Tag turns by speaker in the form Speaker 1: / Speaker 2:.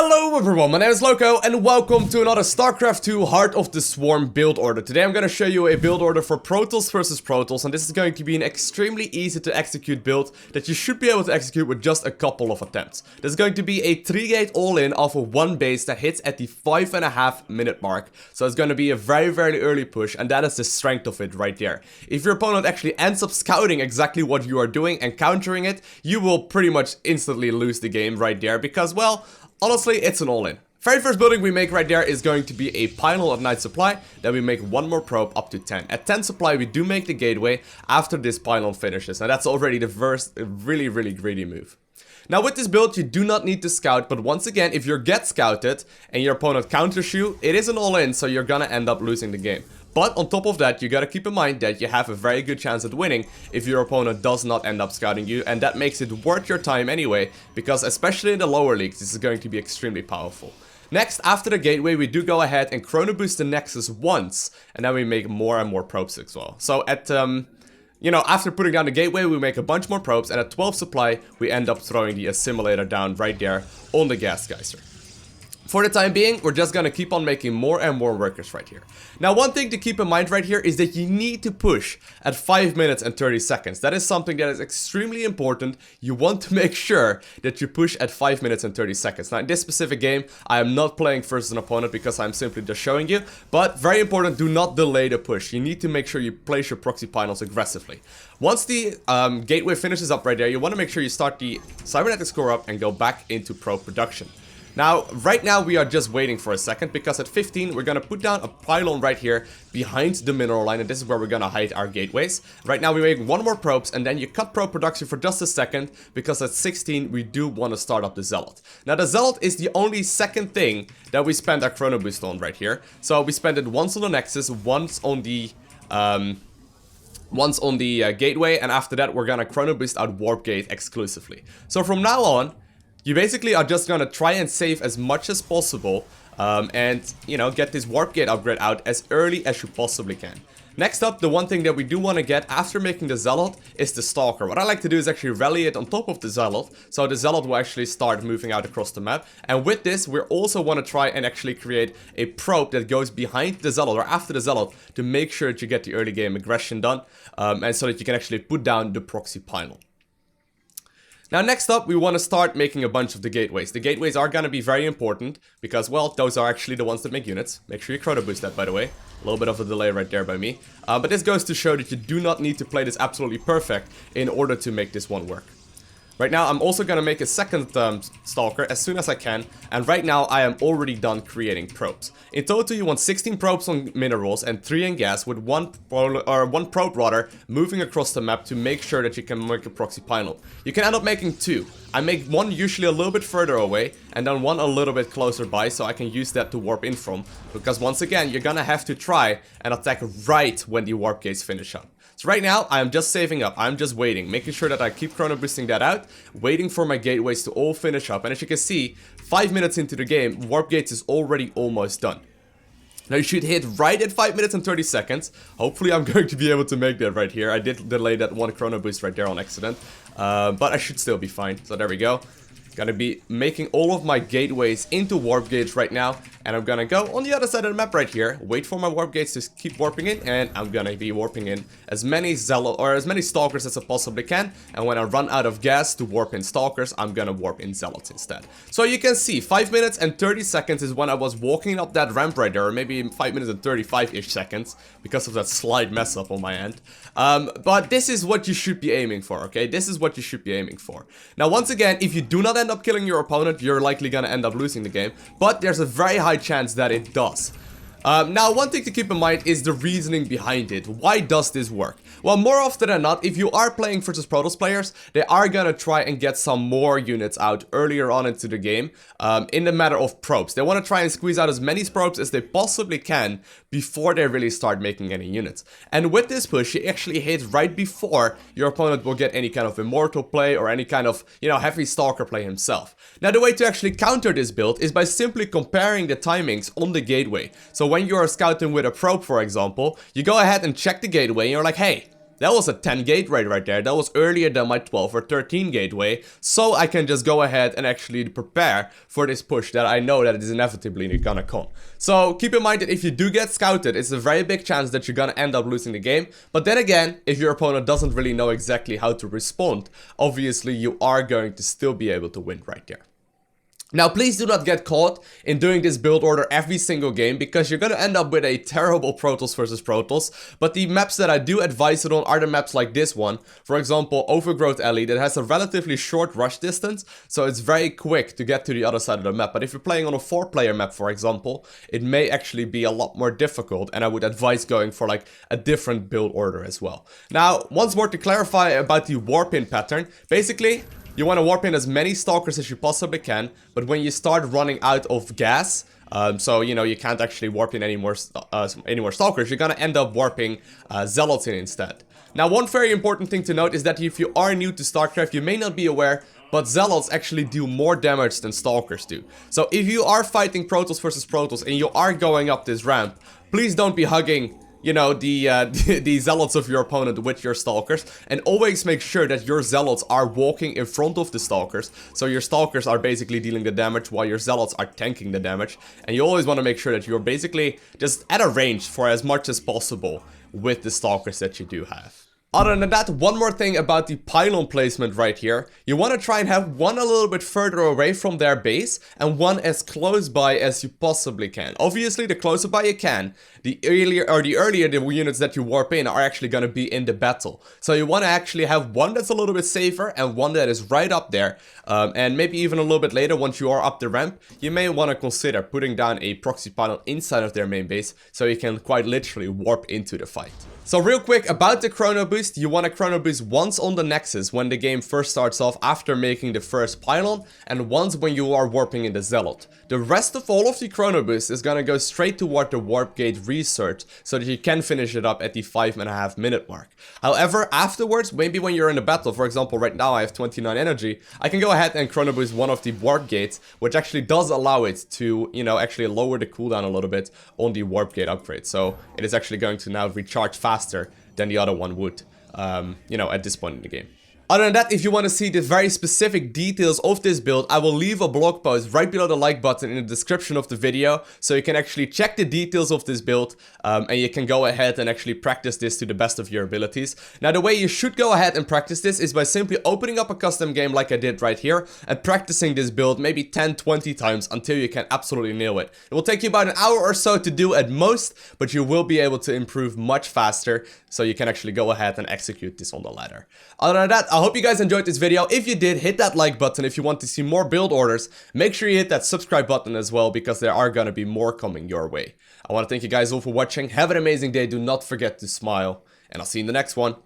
Speaker 1: Hello everyone, my name is Lowko and welcome to another StarCraft 2 Heart of the Swarm build order. Today I'm going to show you a build order for Protoss versus Protoss, and this is going to be an extremely easy to execute build that you should be able to execute with just a couple of attempts. This is going to be a 3-gate all-in off of one base that hits at the 5.5 minute mark. So it's going to be a very early push, and that is the strength of it right there. If your opponent actually ends up scouting exactly what you are doing and countering it, you will pretty much instantly lose the game right there because, well, honestly, it's an all-in. Very first building we make right there is going to be a pylon at 9 supply. Then we make one more probe up to 10. At 10 supply, we do make the gateway after this pylon finishes. Now that's already the first really greedy move. Now with this build, you do not need to scout, but once again, if you get scouted and your opponent counters you, it is an all-in, so you're gonna end up losing the game. But on top of that, you gotta keep in mind that you have a very good chance at winning if your opponent does not end up scouting you, and that makes it worth your time anyway, because especially in the lower leagues, this is going to be extremely powerful. Next, after the gateway, we do go ahead and Chronoboost the Nexus once, and then we make more and more probes as well. So at, after putting down the gateway, we make a bunch more probes, and at 12 supply, we end up throwing the Assimilator down right there on the gas geyser. For the time being, we're just gonna keep on making more and more workers right here. Now, one thing to keep in mind right here is that you need to push at 5 minutes and 30 seconds. That is something that is extremely important. You want to make sure that you push at 5 minutes and 30 seconds. Now, in this specific game, I am not playing versus an opponent because I'm simply just showing you. But very important, do not delay the push. You need to make sure you place your proxy pylons aggressively. Once the gateway finishes up right there, you want to make sure you start the Cybernetics Core up and go back into probe production. Now, right now we are just waiting for a second because at 15 we're gonna put down a pylon right here behind the mineral line, and this is where we're gonna hide our gateways. Right now we make one more probes, and then you cut probe production for just a second because at 16 we do want to start up the Zealot. Now the Zealot is the only second thing that we spend our Chronoboost on right here. So we spend it once on the Nexus, once on the gateway, and after that we're gonna Chronoboost out Warpgate exclusively. So from now on, you basically are just gonna try and save as much as possible and, get this Warpgate upgrade out as early as you possibly can. Next up, the one thing that we do want to get after making the Zealot is the Stalker. What I like to do is actually rally it on top of the Zealot, so the Zealot will actually start moving out across the map. And with this, we also want to try and actually create a probe that goes behind the Zealot or after the Zealot to make sure that you get the early game aggression done, and so that you can actually put down the Proxy Pylon. Now next up, we want to start making a bunch of the gateways. The gateways are going to be very important because, well, those are actually the ones that make units. Make sure you Chronoboost that, by the way. A little bit of a delay right there by me. But this goes to show that you do not need to play this absolutely perfect in order to make this one work. Right now, I'm also going to make a second Stalker as soon as I can, and right now I am already done creating probes. In total, you want 16 probes on minerals and 3 in gas, with one probe rather moving across the map to make sure that you can make a proxy pylon. You can end up making 2. I make one usually a little bit further away, and then one a little bit closer by, so I can use that to warp in from, because once again, you're gonna have to try and attack right when the warp gates finish up. So right now, I am just saving up, I'm just waiting, making sure that I keep chrono boosting that out, waiting for my gateways to all finish up, and as you can see, 5 minutes into the game, warp gates is already almost done. Now you should hit right at 5 minutes and 30 seconds, hopefully I'm going to be able to make that right here. I did delay that one chrono boost right there on accident, but I should still be fine, so there we go. Gonna be making all of my gateways into warp gates right now, and I'm gonna go on the other side of the map right here, wait for my warp gates to keep warping in, and I'm gonna be warping in as many Stalkers as I possibly can, and when I run out of gas to warp in Stalkers, I'm gonna warp in Zealots instead. So you can see 5 minutes and 30 seconds is when I was walking up that ramp right there, or maybe 5 minutes and 35-ish seconds because of that slight mess up on my end. But this is what you should be aiming for, okay? This is what you should be aiming for. Now once again, if you do not end up killing your opponent, you're likely gonna end up losing the game, but there's a very high chance that it does. Now, one thing to keep in mind is the reasoning behind it. Why does this work? Well, more often than not, if you are playing versus Protoss players, they are gonna try and get some more units out earlier on into the game, in the matter of probes. They want to try and squeeze out as many probes as they possibly can before they really start making any units. And with this push, you actually hit right before your opponent will get any kind of immortal play or any kind of, heavy Stalker play himself. Now, the way to actually counter this build is by simply comparing the timings on the gateway. So when you are scouting with a probe, for example, you go ahead and check the gateway and you're like, hey, That was a 10 gateway right there. That was earlier than my 12 or 13 gateway. So I can just go ahead and actually prepare for this push that I know that it is inevitably gonna come. So keep in mind that if you do get scouted, it's a very big chance that you're gonna end up losing the game. But then again, if your opponent doesn't really know exactly how to respond, obviously you are going to still be able to win right there. Now, please do not get caught in doing this build order every single game, because you're gonna end up with a terrible Protoss versus Protoss. But the maps that I do advise it on are the maps like this one. For example, Overgrowth Alley, that has a relatively short rush distance, so it's very quick to get to the other side of the map. But if you're playing on a 4-player map, for example, it may actually be a lot more difficult, and I would advise going for like a different build order as well. Now, once more to clarify about the warp-in pattern, basically, you want to warp in as many Stalkers as you possibly can, but when you start running out of gas, so you know you can't actually warp in any more Stalkers, you're gonna end up warping Zealots in instead. Now, one very important thing to note is that if you are new to StarCraft, you may not be aware, but Zealots actually do more damage than Stalkers do. So if you are fighting Protoss versus Protoss and you are going up this ramp, please don't be hugging, you know, the Zealots of your opponent with your Stalkers, and always make sure that your Zealots are walking in front of the Stalkers, so your Stalkers are basically dealing the damage while your Zealots are tanking the damage, and you always want to make sure that you're basically just at a range for as much as possible with the Stalkers that you do have. Other than that, one more thing about the pylon placement right here. You want to try and have one a little bit further away from their base and one as close by as you possibly can. Obviously, the closer by you can, the earlier the units that you warp in are actually going to be in the battle. So you want to actually have one that's a little bit safer and one that is right up there. And maybe even a little bit later, once you are up the ramp, you may want to consider putting down a proxy pylon inside of their main base, so you can quite literally warp into the fight. So real quick about the Chronoboost, you want to Chronoboost once on the Nexus when the game first starts off after making the first pylon, and once when you are warping in the Zealot. The rest of all of the Chronoboost is gonna go straight toward the Warpgate research, so that you can finish it up at the 5.5 minute mark. However, afterwards, maybe when you're in a battle, for example right now I have 29 energy, I can go ahead and Chronoboost one of the Warpgates, which actually does allow it to, you know, actually lower the cooldown a little bit on the Warpgate upgrade. So it is actually going to now recharge faster than the other one would, you know, at this point in the game. Other than that, if you want to see the very specific details of this build, I will leave a blog post right below the like button in the description of the video, so you can actually check the details of this build, and you can go ahead and actually practice this to the best of your abilities. Now, the way you should go ahead and practice this is by simply opening up a custom game like I did right here, and practicing this build maybe 10-20 times until you can absolutely nail it. It will take you about an hour or so to do at most, but you will be able to improve much faster, so you can actually go ahead and execute this on the ladder. Other than that, I hope you guys enjoyed this video. If you did, hit that like button. If you want to see more build orders, make sure you hit that subscribe button as well, because there are gonna be more coming your way. I want to thank you guys all for watching. Have an amazing day. Do not forget to smile, and I'll see you in the next one.